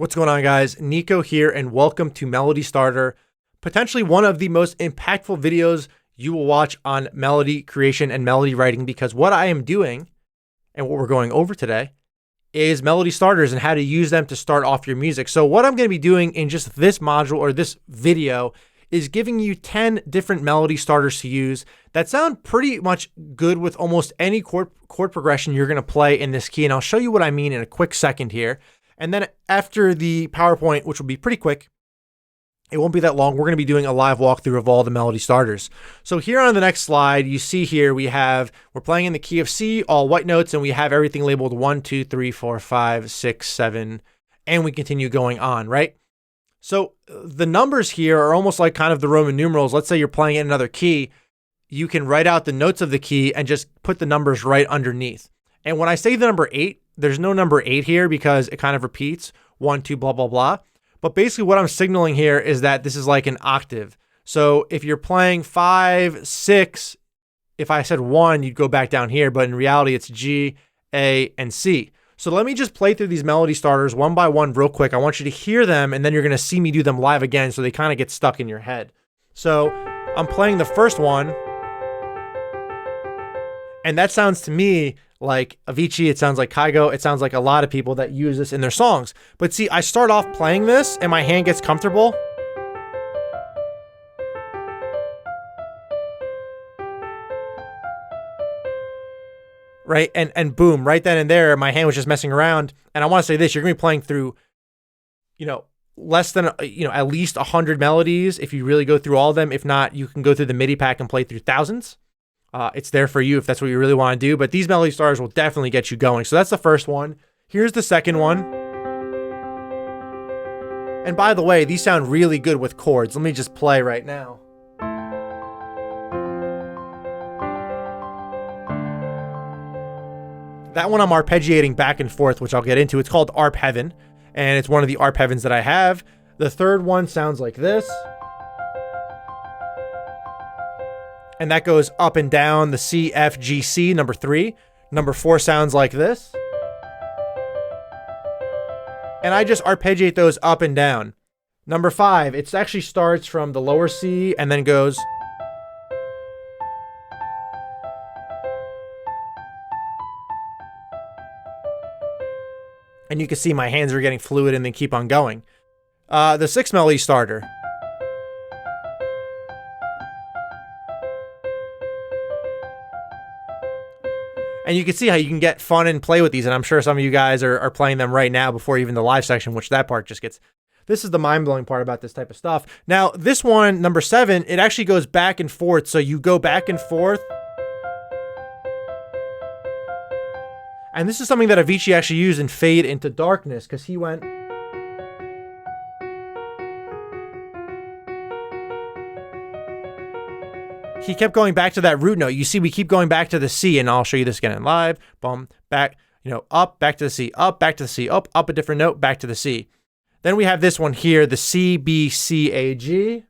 What's going on, guys? Nico here, and welcome to Melody Starter, potentially one of the most impactful videos you will watch on melody creation and melody writing, because what I am doing and what we're going over today is melody starters and how to use them to start off your music. So what I'm going to be doing in just this module or this video is giving you 10 different melody starters to use that sound pretty much good with almost any chord progression you're going to play in this key. And I'll show you what I mean in a quick second here. And then after the PowerPoint, which will be pretty quick, it won't be that long, we're going to be doing a live walkthrough of all the melody starters. So here on the next slide, you see here we're playing in the key of C, all white notes, and we have everything labeled 1, 2, 3, 4, 5, 6, 7, and we continue going on, right? So the numbers here are almost like kind of the Roman numerals. Let's say you're playing in another key. You can write out the notes of the key and just put the numbers right underneath. And when I say the number 8, there's no number 8 here because it kind of repeats 1, 2, blah, blah, blah. But basically what I'm signaling here is that this is like an octave. So if you're playing 5, 6, if I said 1, you'd go back down here, but in reality it's G, A, and C. So let me just play through these melody starters one by one real quick. I want you to hear them, and then you're going to see me do them live again so they kind of get stuck in your head. So I'm playing the first one, and that sounds to me like Avicii, it sounds like Kygo, it sounds like a lot of people that use this in their songs. But see, I start off playing this and my hand gets comfortable. Right, and boom, right then and there, my hand was just messing around. And I want to say this, you're gonna be playing through, less than, at least 100 melodies if you really go through all of them. If not, you can go through the MIDI pack and play through thousands. It's there for you if that's what you really want to do, but these melody starters will definitely get you going. So that's the first one. Here's the second one. And by the way, these sound really good with chords. Let me just play right now. That one I'm arpeggiating back and forth, which I'll get into. It's called Arp Heaven, and it's one of the Arp Heavens that I have. The third one sounds like this. And that goes up and down the C, F, G, C, number 3. Number 4 sounds like this. And I just arpeggiate those up and down. Number 5, it actually starts from the lower C and then goes. And you can see my hands are getting fluid and then keep on going. The 6th melody starter. And you can see how you can get fun and play with these. And I'm sure some of you guys are playing them right now before even the live section, which that part just gets. This is the mind-blowing part about this type of stuff. Now, this one, number 7, it actually goes back and forth. So you go back and forth. And this is something that Avicii actually used in Fade into Darkness, because he went. He kept going back to that root note. You see, we keep going back to the C, and I'll show you this again in live. Boom, back, up, back to the C, up, back to the C, up a different note, back to the C. Then we have this one here, the C, B, C, A, G.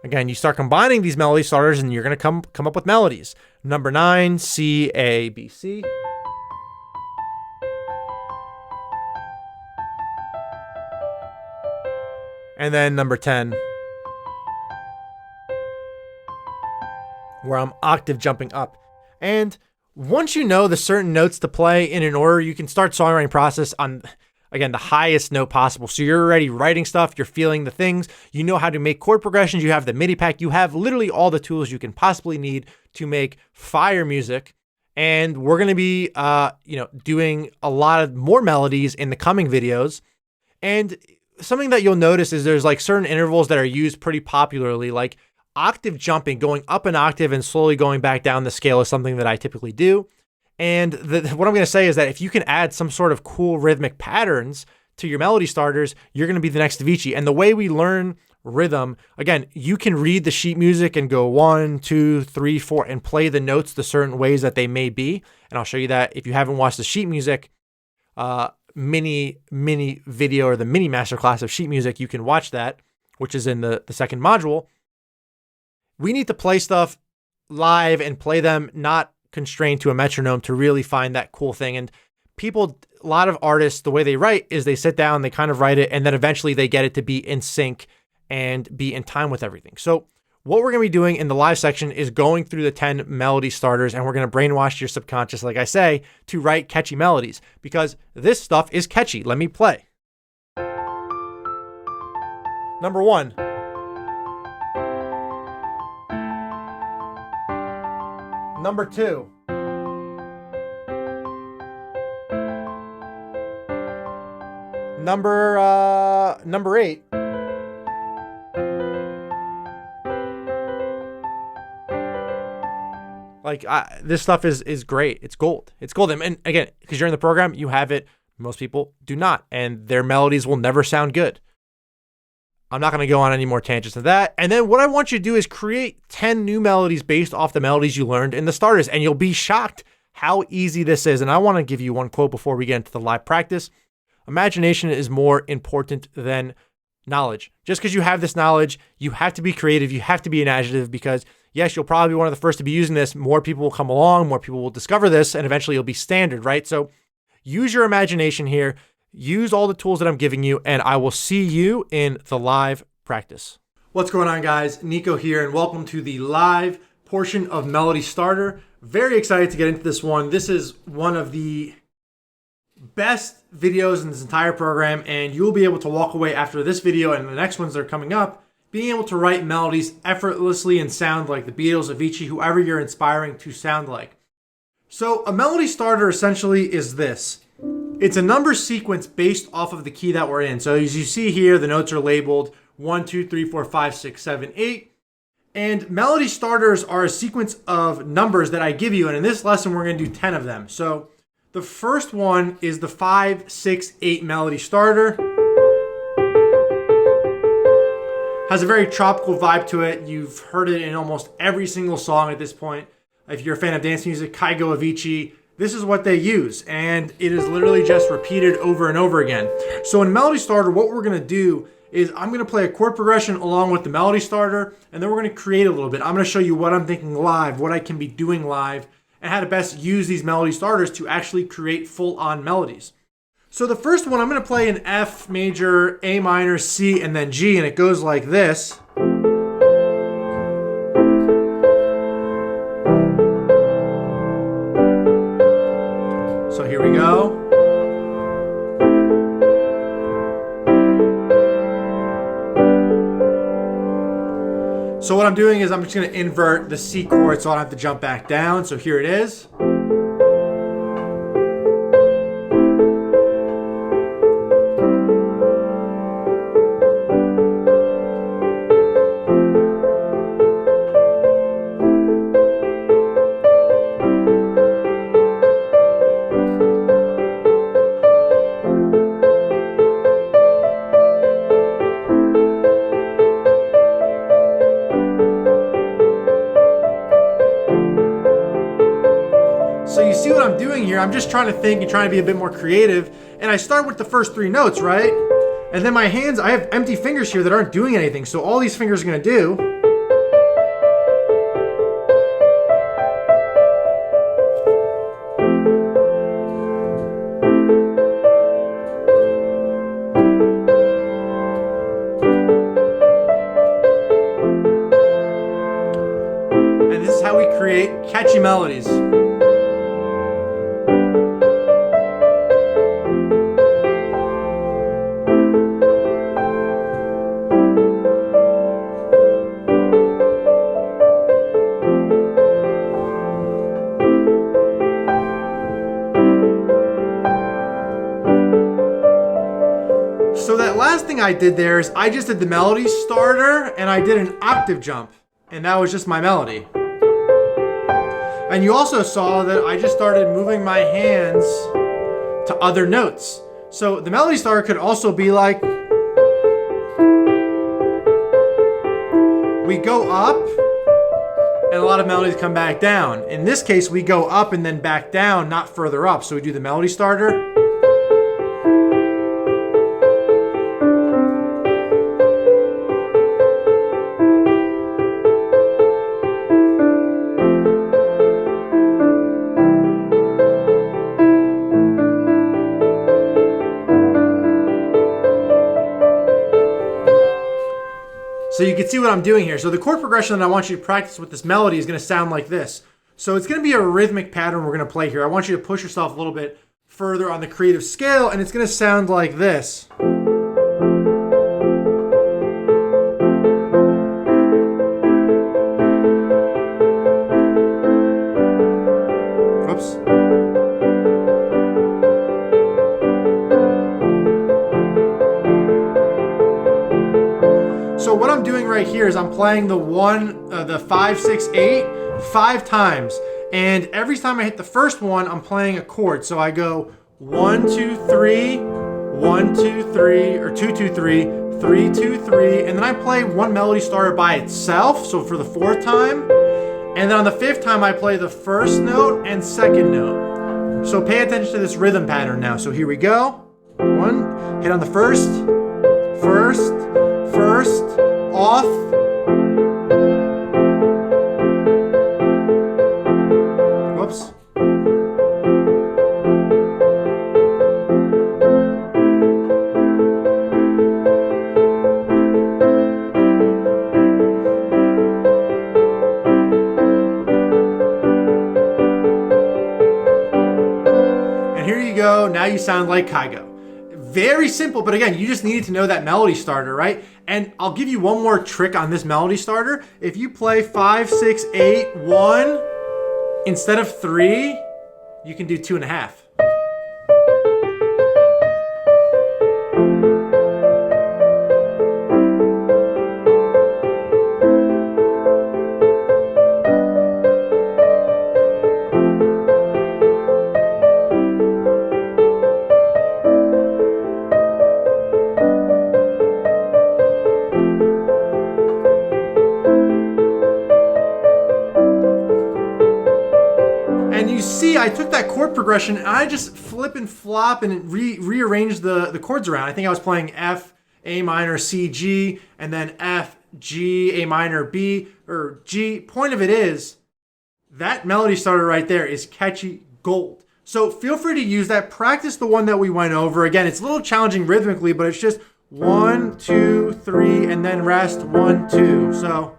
Again, you start combining these melody starters, and you're going to come up with melodies. Number 9, C, A, B, C. And then number 10, where I'm octave jumping up. And once you know the certain notes to play in an order, you can start songwriting process on, again, the highest note possible. So you're already writing stuff, you're feeling the things, you know how to make chord progressions, you have the MIDI pack, you have literally all the tools you can possibly need to make fire music. And we're going to be, doing a lot of more melodies in the coming videos. And something that you'll notice is there's like certain intervals that are used pretty popularly, like octave jumping, going up an octave and slowly going back down the scale is something that I typically do. And what I'm going to say is that if you can add some sort of cool rhythmic patterns to your melody starters, you're going to be the next Avicii. And the way we learn rhythm, again, you can read the sheet music and go 1, 2, 3, 4 and play the notes the certain ways that they may be. And I'll show you that if you haven't watched the sheet music, mini video or the mini masterclass of sheet music, you can watch that, which is in the second module. We need to play stuff live and play them not constrained to a metronome to really find that cool thing. And people, a lot of artists, the way they write is they sit down, they kind of write it, and then eventually they get it to be in sync and be in time with everything. So what we're going to be doing in the live section is going through the 10 melody starters, and we're going to brainwash your subconscious, like I say, to write catchy melodies, because this stuff is catchy. Let me play. Number 1. Number 2. Number 8. Like, this stuff is great. It's gold. It's gold. And again, because you're in the program, you have it. Most people do not, and their melodies will never sound good. I'm not going to go on any more tangents than that. And then what I want you to do is create 10 new melodies based off the melodies you learned in the starters, and you'll be shocked how easy this is. And I want to give you one quote before we get into the live practice. Imagination is more important than knowledge. Just because you have this knowledge, you have to be creative. You have to be imaginative, because yes, you'll probably be one of the first to be using this. More people will come along, more people will discover this, and eventually it'll be standard, right? So use your imagination here. Use all the tools that I'm giving you, and I will see you in the live practice. What's going on, guys? Nico here, and welcome to the live portion of Melody Starter. Very excited to get into this one. This is one of the best videos in this entire program, and you'll be able to walk away after this video and the next ones that are coming up, being able to write melodies effortlessly and sound like the Beatles, Avicii, whoever you're inspiring to sound like. So a melody starter essentially is this. It's a number sequence based off of the key that we're in. So as you see here, the notes are labeled 1, 2, 3, 4, 5, 6, 7, 8. And melody starters are a sequence of numbers that I give you. And in this lesson, we're going to do 10 of them. So the first one is the 5, 6, 8 melody starter. Has a very tropical vibe to it. You've heard it in almost every single song at this point. If you're a fan of dance music, Kygo, Avicii, this is what they use, and it is literally just repeated over and over again. So in Melody Starter, what we're going to do is I'm going to play a chord progression along with the Melody Starter, and then we're going to create a little bit. I'm going to show you what I'm thinking live, what I can be doing live, and how to best use these Melody Starters to actually create full-on melodies. So the first one, I'm going to play an F major, A minor, C, and then G, and it goes like this. So here we go. So what I'm doing is I'm just going to invert the C chord so I don't have to jump back down. So here it is. So you see what I'm doing here? I'm just trying to think and trying to be a bit more creative. And I start with the first 3 notes, right? And then my hands, I have empty fingers here that aren't doing anything. So all these fingers are going to do. And this is how we create catchy melodies. So that last thing I did there is I just did the melody starter and I did an octave jump, and that was just my melody. And you also saw that I just started moving my hands to other notes. So the melody starter could also be like, we go up and a lot of melodies come back down. In this case, we go up and then back down, not further up. So we do the melody starter. So you can see what I'm doing here. So the chord progression that I want you to practice with this melody is going to sound like this. So it's going to be a rhythmic pattern we're going to play here. I want you to push yourself a little bit further on the creative scale, and it's going to sound like this. Oops. So what I'm doing right here is I'm playing the 5, 6, 8 5 times. And every time I hit the first one, I'm playing a chord. So I go 1, 2, 3, 1, 2, 3, or 2, 2, 3, 3, 2, 3. And then I play one melody starter by itself. So for the 4th time. And then on the 5th time, I play the first note and second note. So pay attention to this rhythm pattern now. So here we go. 1, hit on the first, off. Whoops. And here you go. Now you sound like Kygo. Very simple, but again, you just needed to know that melody starter, right? And I'll give you one more trick on this melody starter. If you play 5, 6, 8, 1, instead of 3, you can do 2.5. And you see, I took that chord progression and I just flip and flop and rearranged the chords around. I think I was playing F, A minor, C, G, and then F, G, A minor, B, or G. Point of it is, that melody starter right there is catchy gold. So feel free to use that. Practice the one that we went over. Again, it's a little challenging rhythmically, but it's just 1, 2, 3, and then rest 1, 2. So.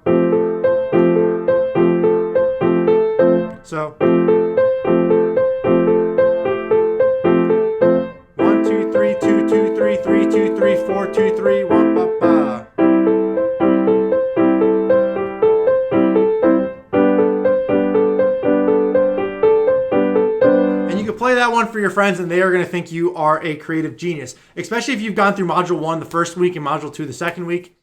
1, 2, 3, 2, 2, 3, 3, 2, 3, 4, 2, 3, 1, ba, ba. And you can play that one for your friends and they are going to think you are a creative genius, especially if you've gone through Module 1 the first week and Module 2 the second week.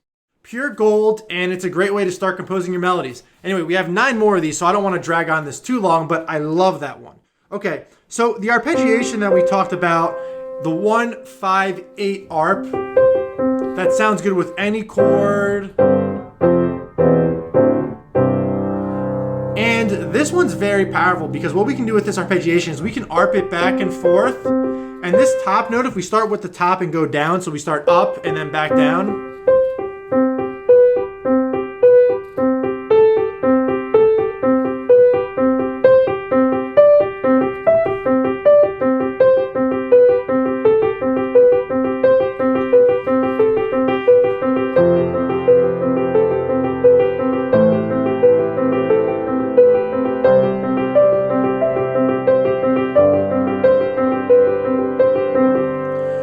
Pure gold, and it's a great way to start composing your melodies. Anyway, we have 9 more of these, so I don't want to drag on this too long, but I love that one. Okay, so the arpeggiation that we talked about, the 1, 5, 8 arp, that sounds good with any chord. And this one's very powerful because what we can do with this arpeggiation is we can arp it back and forth. And this top note, if we start with the top and go down, so we start up and then back down.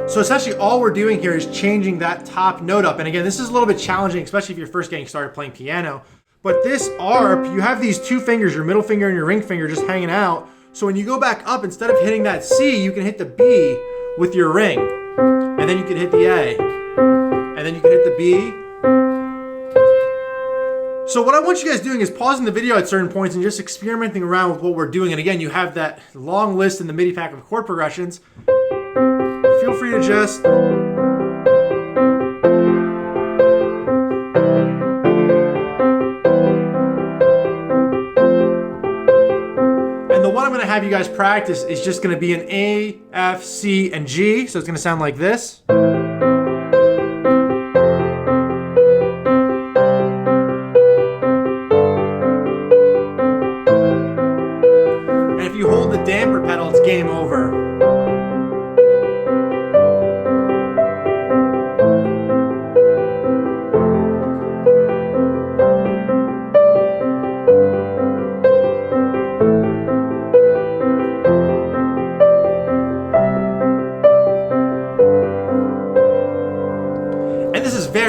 So essentially all we're doing here is changing that top note up. And again, this is a little bit challenging, especially if you're first getting started playing piano. But this arp, you have these 2 fingers, your middle finger and your ring finger just hanging out. So when you go back up, instead of hitting that C, you can hit the B with your ring. And then you can hit the A. And then you can hit the B. So what I want you guys doing is pausing the video at certain points and just experimenting around with what we're doing. And again, you have that long list in the MIDI pack of chord progressions. Feel free to just and the one I'm going to have you guys practice is just going to be an A, F, C, and G. So it's going to sound like this. And if you hold the damper pedal, it's game over.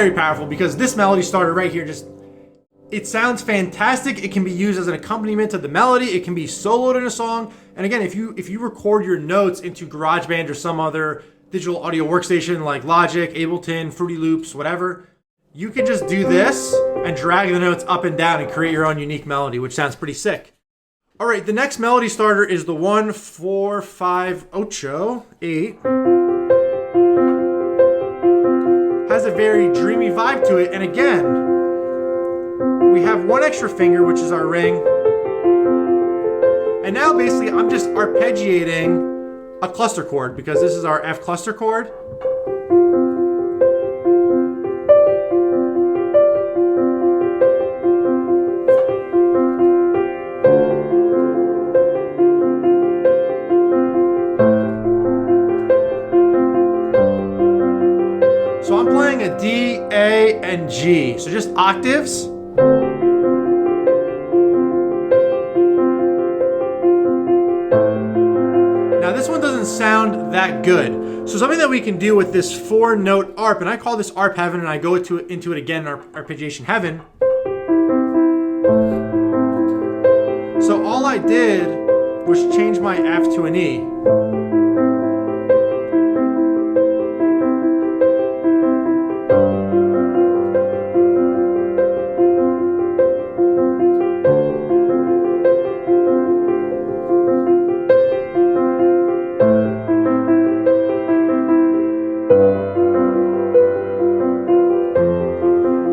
very powerful because this melody starter right here it sounds fantastic. It can be used as an accompaniment to the melody. It can be soloed in a song. And again, if you record your notes into GarageBand or some other digital audio workstation like Logic, Ableton, Fruity Loops, whatever, you can just do this and drag the notes up and down and create your own unique melody, which sounds pretty sick. All right, the next melody starter is the 1, 4, 5, 8. Has a very dreamy vibe to it. And again, we have one extra finger, which is our ring. And now basically I'm just arpeggiating a cluster chord because this is our F cluster chord. So I'm playing a D, A, and G. So just octaves. Now this one doesn't sound that good. So something that we can do with this 4-note arp, and I call this arp heaven, and I go into it again in arpeggiation heaven. So all I did was change my F to an E.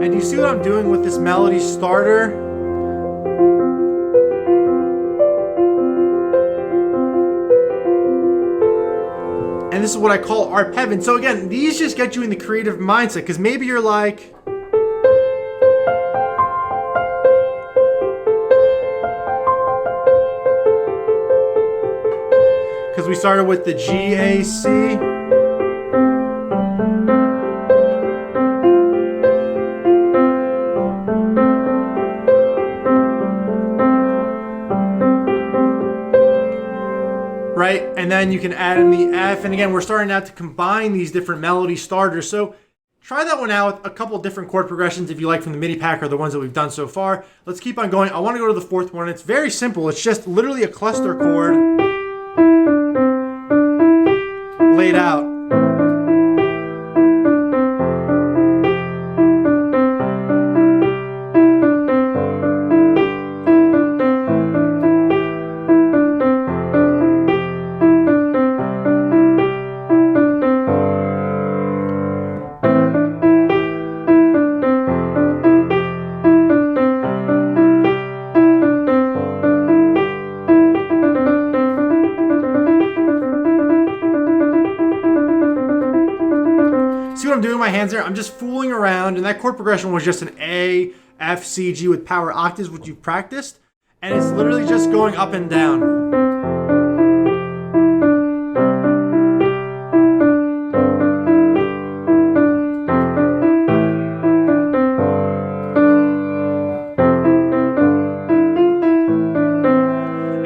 And you see what I'm doing with this melody starter? And this is what I call arp heaven. So again, these just get you in the creative mindset, because maybe you're like, because we started with the G, A, C. Right? And then you can add in the F. And again, we're starting out to combine these different melody starters. So try that one out with a couple different chord progressions if you like from the MIDI pack or the ones that we've done so far. Let's keep on going. I want to go to the fourth one. It's very simple. It's just literally a cluster chord laid out. See what I'm doing with my hands there? I'm just fooling around, and that chord progression was just an A, F, C, G with power octaves, which you practiced, and it's literally just going up and down.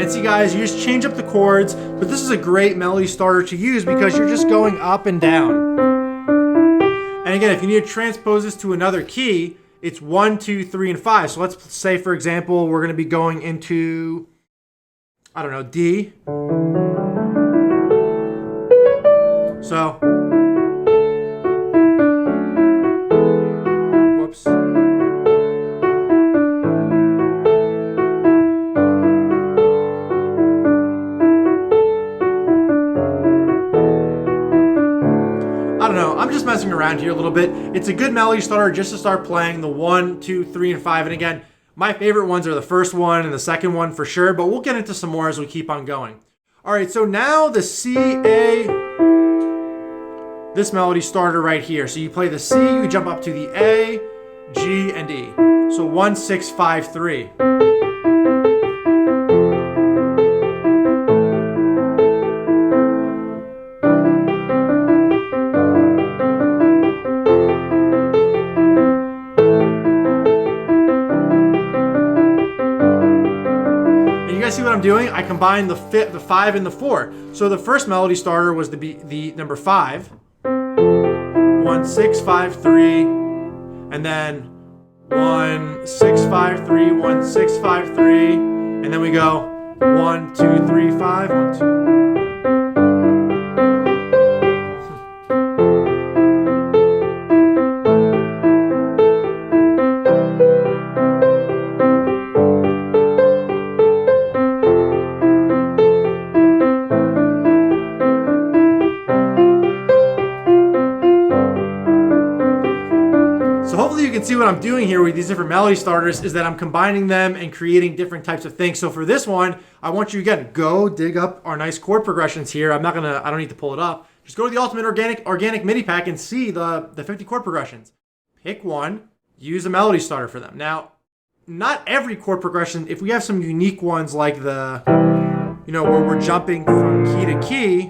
And see guys, you just change up the chords, but this is a great melody starter to use because you're just going up and down. And again, if you need to transpose this to another key, it's 1, 2, 3, and 5. So let's say, for example, we're going to be going into, I don't know, D. So, whoops. I don't know, I'm just messing around here a little bit. It's a good melody starter just to start playing the 1, 2, 3, and 5. And again, my favorite ones are the first one and the second one for sure, but we'll get into some more as we keep on going. All right, so now the C, A, this melody starter right here. So you play the C, you jump up to the A, G, and E. So 1, 6, 5, 3. See what I'm doing? I combined the 5 and the 4. So the first melody starter was the number 5. 1, 6, 5, 3. and then 1 6 5 3 1 6 5 3, and then we go 1 2 3 5 1 2. So hopefully you can see what I'm doing here with these different melody starters is that I'm combining them and creating different types of things. So for this one, I want you again, go dig up our nice chord progressions here. I don't need to pull it up. Just go to the Ultimate Organic MIDI pack and see the 50 chord progressions. Pick one, use a melody starter for them. Now, not every chord progression, if we have some unique ones like where we're jumping from key to key,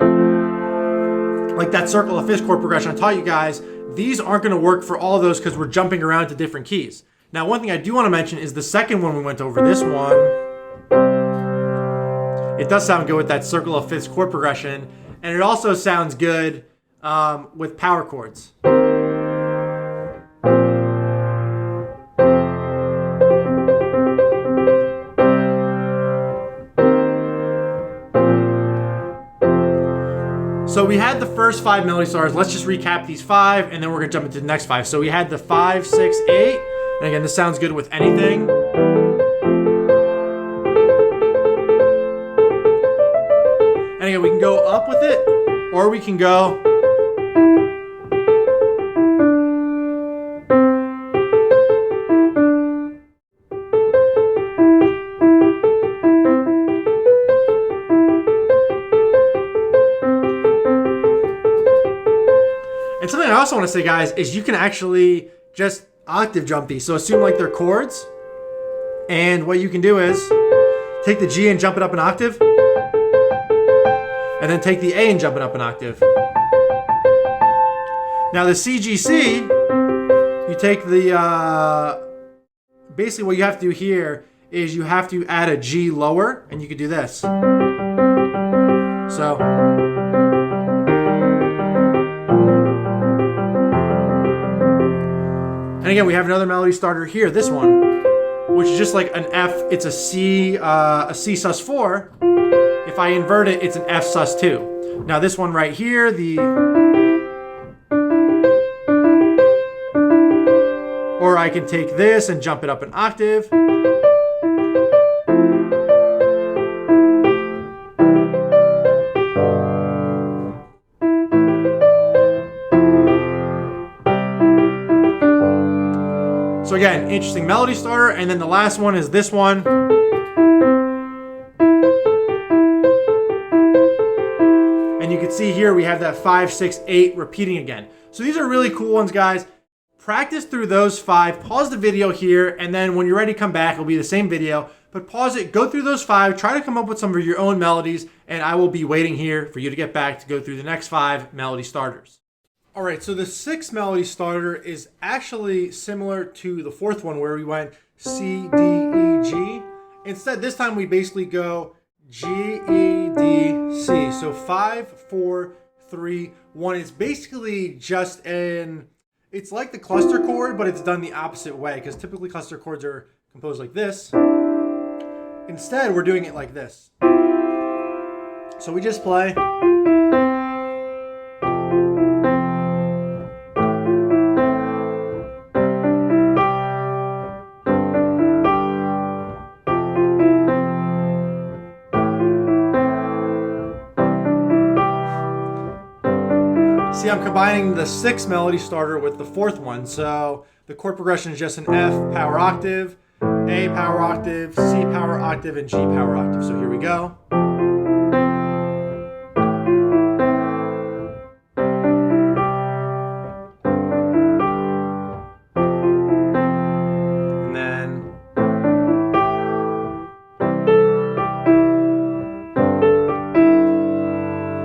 like that circle of fifths chord progression I taught you guys, these aren't going to work for all of those because we're jumping around to different keys. Now, one thing I do want to mention is the second one we went over, this one, it does sound good with that circle of fifths chord progression, and it also sounds good with power chords. So we had the first 5 melody starters. Let's just recap these 5, and then we're gonna jump into the next 5. So we had the 5, 6, 8, and again, this sounds good with anything. And again, we can go up with it, or we can go And something I also want to say, guys, is you can actually just octave jump these. So assume like they're chords. And what you can do is take the G and jump it up an octave. And then take the A and jump it up an octave. Now the CGC, you take the, basically what you have to do here is you have to add a G lower, and you could do this. So. And again, we have another melody starter here, this one, which is just like an F, it's a C sus4. If I invert it, it's an F sus2. Now this one right here, or I can take this and jump it up an octave. So again, interesting melody starter. And then the last one is this one. And you can see here we have that 5, 6, 8 repeating again. So these are really cool ones, guys. Practice through those 5. Pause the video here, and then when you're ready to come back, it'll be the same video. But pause it, go through those 5, try to come up with some of your own melodies, and I will be waiting here for you to get back to go through the next 5 melody starters. All right, so the 6th melody starter is actually similar to the 4th one where we went C, D, E, G. Instead, this time we basically go G, E, D, C. So 5, 4, 3, 1. It's basically just it's like the cluster chord, but it's done the opposite way because typically cluster chords are composed like this. Instead, we're doing it like this. So we just play. See, I'm combining the 6th melody starter with the 4th one. So the chord progression is just an F power octave, A power octave, C power octave, and G power octave. So here we go. And then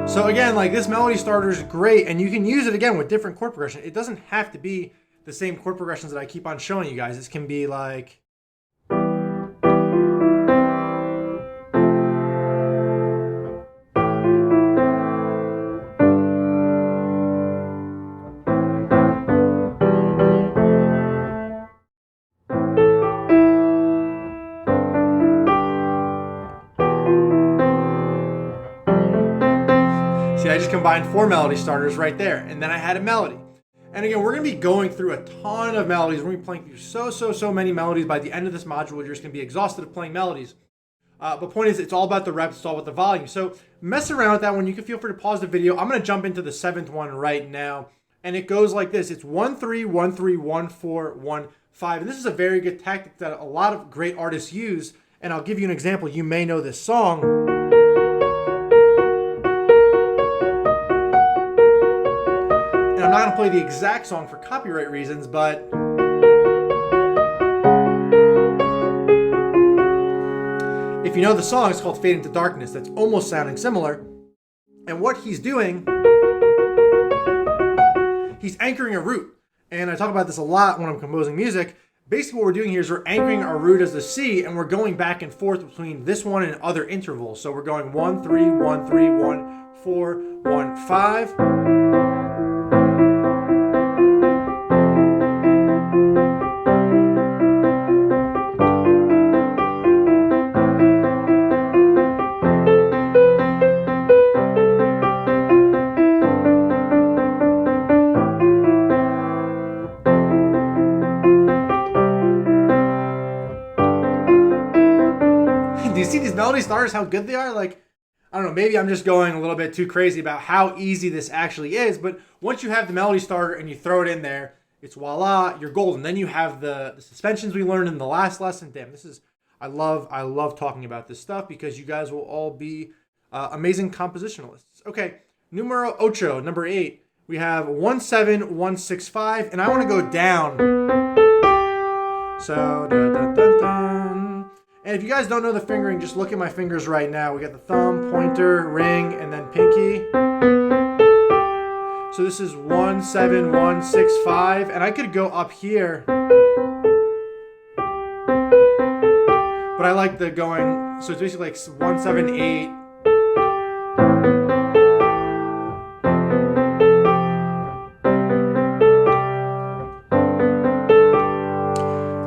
so again, like this melody starter is great, and you can use it again with different chord progression. It doesn't have to be the same chord progressions that I keep on showing you guys. This can be like, See, I just combined 4 melody starters right there, and then I had a melody. And again, we're going to be going through a ton of melodies. We're going to be playing through so many melodies. By the end of this module, you're just going to be exhausted of playing melodies. But point is, it's all about the reps, it's all about the volume. So mess around with that one. You can feel free to pause the video. I'm going to jump into the 7th one right now. And it goes like this. It's 1-3, 1-3, 1-4, 1-5. And this is a very good tactic that a lot of great artists use. And I'll give you an example. You may know this song. And I'm not going to play the exact song for copyright reasons, but if you know the song, it's called Fade into Darkness. That's almost sounding similar. And what he's doing, he's anchoring a root. And I talk about this a lot when I'm composing music. Basically what we're doing here is we're anchoring our root as the C, and we're going back and forth between this one and other intervals. So we're going 1-3, 1-3, 1-4, 1-5. Do you see these melody starters, how good they are? Like, I don't know, maybe I'm just going a little bit too crazy about how easy this actually is, but once you have the melody starter and you throw it in there, it's voila, you're golden. Then you have the suspensions we learned in the last lesson. Damn, this is, I love talking about this stuff because you guys will all be amazing compositionalists. Okay, numero ocho, number 8. We have 1-7, 1-6-5, and I want to go down. So, dun, dun, dun, dun. And if you guys don't know the fingering, just look at my fingers right now. We got the thumb, pointer, ring, and then pinky. So this is 1-7, 1-6-5, and I could go up here. But I like the going, so it's basically like 1-7-8.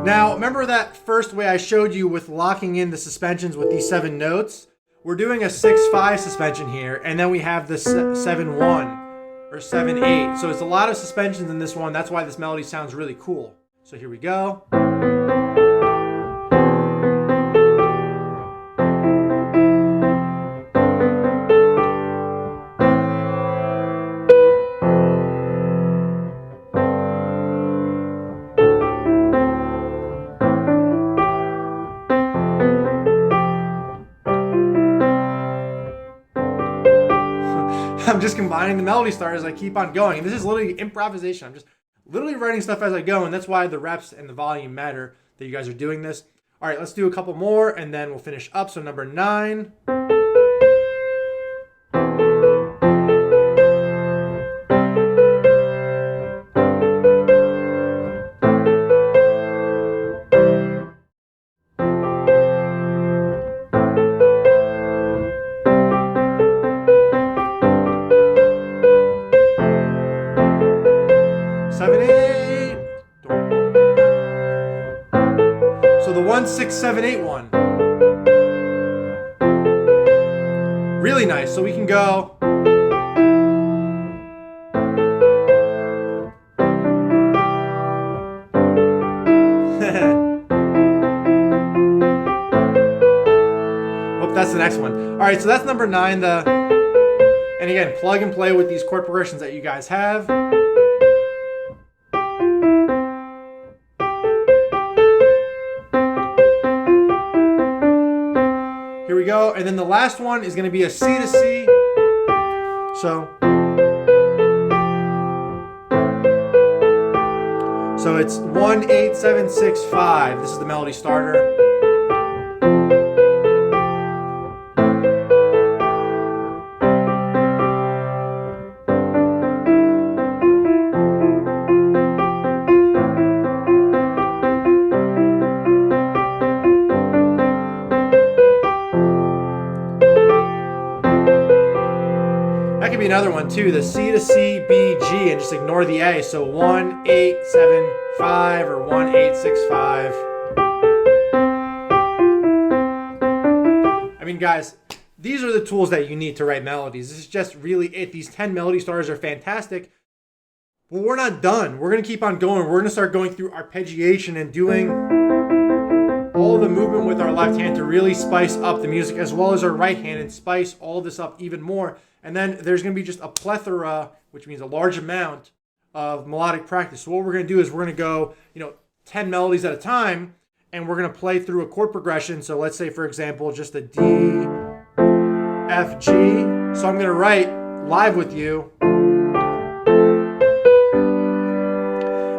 Now, remember that first way I showed you with locking in the suspensions with these 7 notes? We're doing a 6-5 suspension here, and then we have the 7-1 or 7-8. So it's a lot of suspensions in this one. That's why this melody sounds really cool. So here we go. I'm just combining the melody starters. I keep on going. And this is literally improvisation. I'm just literally writing stuff as I go. And that's why the reps and the volume matter that you guys are doing this. All right, let's do a couple more and then we'll finish up. So number 9. So the 1-6-7-8 one. Really nice. So we can go. Oh, that's the next one. All right, so that's number 9. And again, plug and play with these chord progressions that you guys have. Here we go. And then the last one is going to be a C to C. So it's 1-8-7-6-5. This is the melody starter. That could be another one too, the C to C, B, G, and just ignore the A. So 1-8-7-5 or 1-8-6-5. I mean, guys, these are the tools that you need to write melodies. This is just really it. These 10 melody starters are fantastic. Well, we're not done. We're going to keep on going. We're going to start going through arpeggiation and doing all the movement with our left hand to really spice up the music, as well as our right hand, and spice all this up even more. And then there's going to be just a plethora, which means a large amount of melodic practice. So what we're going to do is we're going to go, 10 melodies at a time, and we're going to play through a chord progression. So let's say, for example, just a D, F, G. So I'm going to write live with you.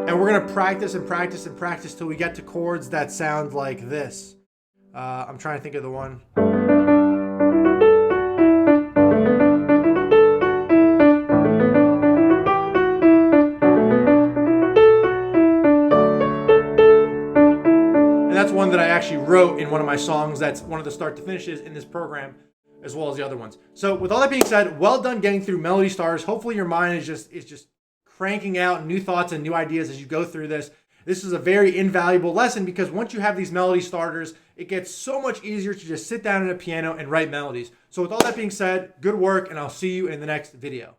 And we're going to practice and practice and practice till we get to chords that sound like this. I'm trying to think of the one. And that's one that I actually wrote in one of my songs. That's one of the start to finishes in this program, as well as the other ones. So with all that being said, well done getting through Melody Stars. Hopefully your mind is just cranking out new thoughts and new ideas as you go through this. This is a very invaluable lesson because once you have these melody starters, it gets so much easier to just sit down at a piano and write melodies. So with all that being said, good work, and I'll see you in the next video.